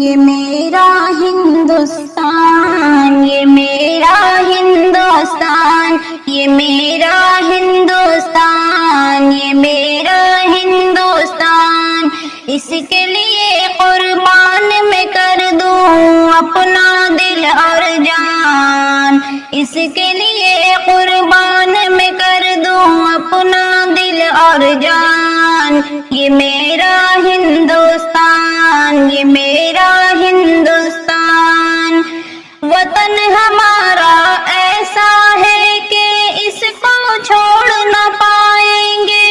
یہ میرا ہندوستان، یہ میرا ہندوستان، یہ میرا ہندوستان، یہ میرا ہندوستان، اس کے لیے قربان میں کر دوں اپنا دل اور جان، اس کے لیے قربان میں کر دوں اپنا دل اور جان، یہ میرا ہندوستان، یہ میرا ہندوستان، وطن ہمارا ایسا ہے کہ اس کو چھوڑ نہ پائیں گے،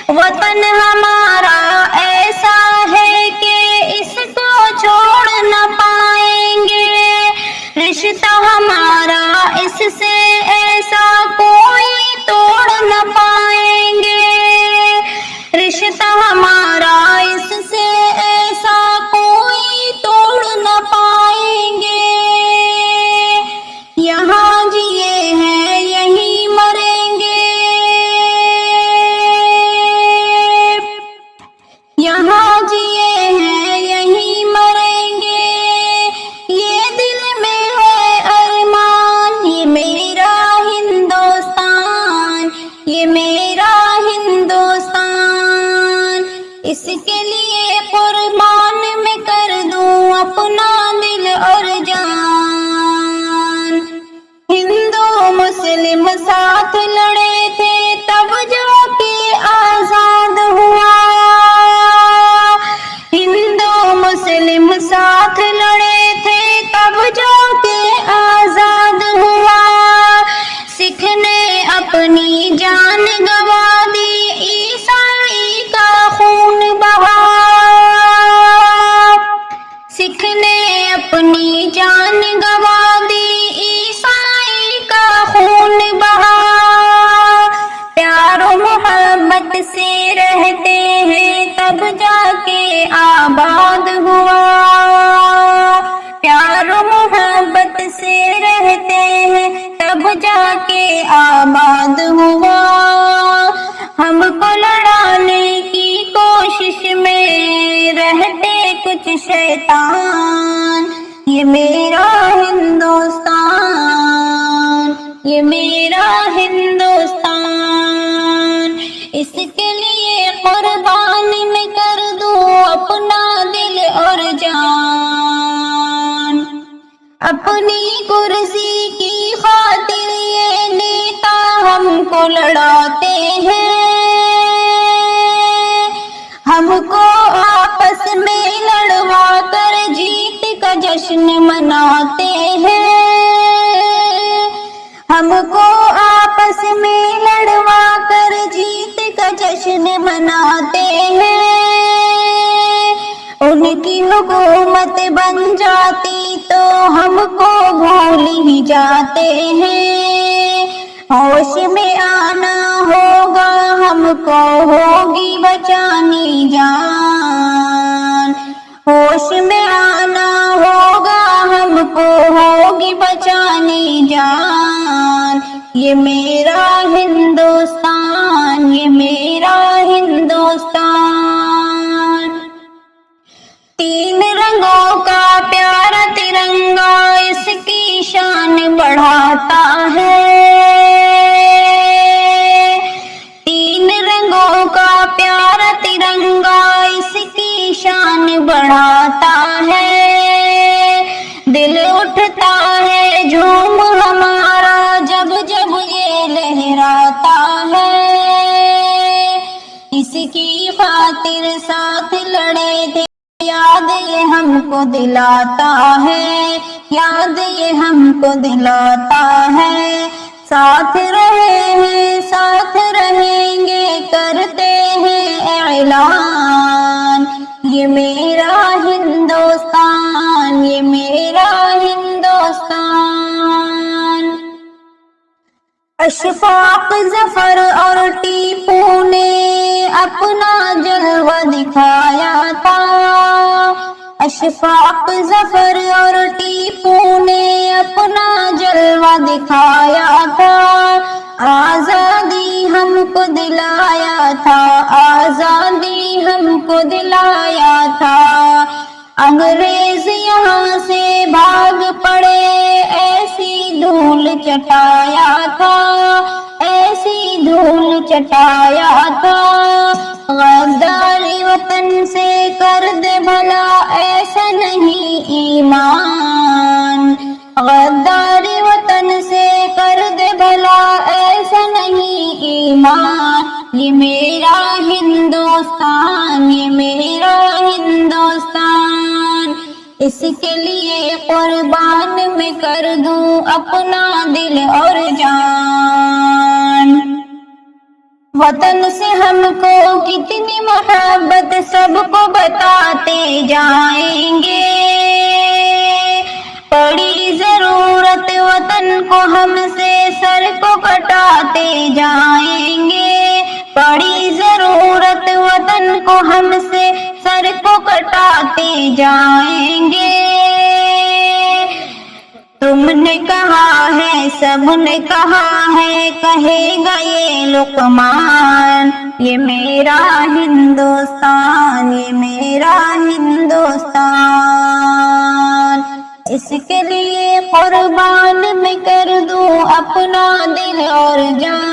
وطن ہمارا ایسا ہے کہ اس کو چھوڑ نہ پائیں گے، رشتہ ہمارا اس سے ایسا کوئی توڑ نہ پائیں گے، رشتہ ہمارا اس سے ایسا کوئی توڑ نہ پائیں گے، یہاں جیے ہیں یہیں مریں گے، یہاں جیے ہیں یہیں مریں گے، یہ دل میں ہے ارمان، یہ میرا ہندوستان، یہ میرا ہندوستان، اس کے لیے قربان میں کر دوں اپنا دل اور جان، ہندو مسلم ساتھ لڑے تھے تب جا کے آزاد ہوا، ہندو مسلم ساتھ لڑے تھے تب جا کے آزاد ہوا، سکھ نے اپنی جان گوا دی عیسائی کا خون بہا، سکھ نے اپنی جان گوا دی عیسائی کا خون بہا، پیار و محبت سے رہتے ہیں تب جا کے آباد ہوا، پیار و محبت سے رہتے ہیں تب جا کے آباد ہوا، ہم کو لڑانے کی کوشش میں رہتے کچھ شیطان، یہ میرا ہندوستان، یہ میرا ہندوستان، اس کے لیے قربان میں کر دوں اپنا دل اور جان، اپنی کرسی کی خاطر یہ نیتا ہم کو لڑاتے ہیں، ہم کو آپس میں لڑوا کر جیت کا جشن مناتے ہیں، ہم کو آپس میں لڑوا کر جیت کا جشن مناتے ہیں، ان کی حکومت بن جاتی تو ہم کو بھول ہی جاتے ہیں، ہوش میں آنا ہوگا ہم کو ہوگی بچانی جان، ہوش میں آنا ہوگا ہم کو ہوگی بچانی جان، یہ میرا ہندوستان، یہ میرا ہندوستان، تین رنگوں کا پیارا ترنگا اس کی شان بڑھاتا ہے، تین رنگوں کا پیارا ترنگا اس کی شان بڑھاتا ہے، دل اٹھتا ہے جھوم ہمارا جب جب یہ لہراتا ہے، اس کی خاطر ساتھ لڑے تھے یاد یہ ہم کو دلاتا ہے، یاد یہ ہم کو دلاتا ہے، ساتھ رہے ہیں ساتھ رہیں گے کرتے ہیں اعلان، یہ میرا ہندوستان، یہ میرا ہندوستان، اشفاق ظفر اور ٹیپو نے اپنا جلوہ دکھایا تھا، اشفاق ظفر اور ٹیپو نے اپنا جلوہ دکھایا تھا، آزادی ہم کو دلایا تھا، آزادی ہم کو دلایا تھا، انگریز یہاں سے بھاگ پڑے، ایسی دھول چٹایا تھا، ایسی دھول چٹایا تھا۔ غداری وطن سے کر دے بھلا، ایسا نہیں ایمان۔ غداری وطن سے کر دے بھلا، ایسا نہیں ایمان۔ یہ میرا ہندوستان، یہ میرا ہندوستان، اس کے لیے قربان میں کر دوں اپنا دل اور جان۔ وطن سے ہم کو کتنی محبت سب کو بتاتے جائیں گے، پڑی ضرورت وطن کو ہم سے سر کو کٹاتے جائیں گے، پڑی ضرورت وطن کو ہم سے سر کو کٹاتے جائیں گے۔ تم نے کہا ہے، سب نے کہا ہے، کہے گا یہ لقمان، یہ میرا ہندوستان، یہ میرا ہندوستان، اس کے لیے قربان میں کر دوں اپنا دل اور جان۔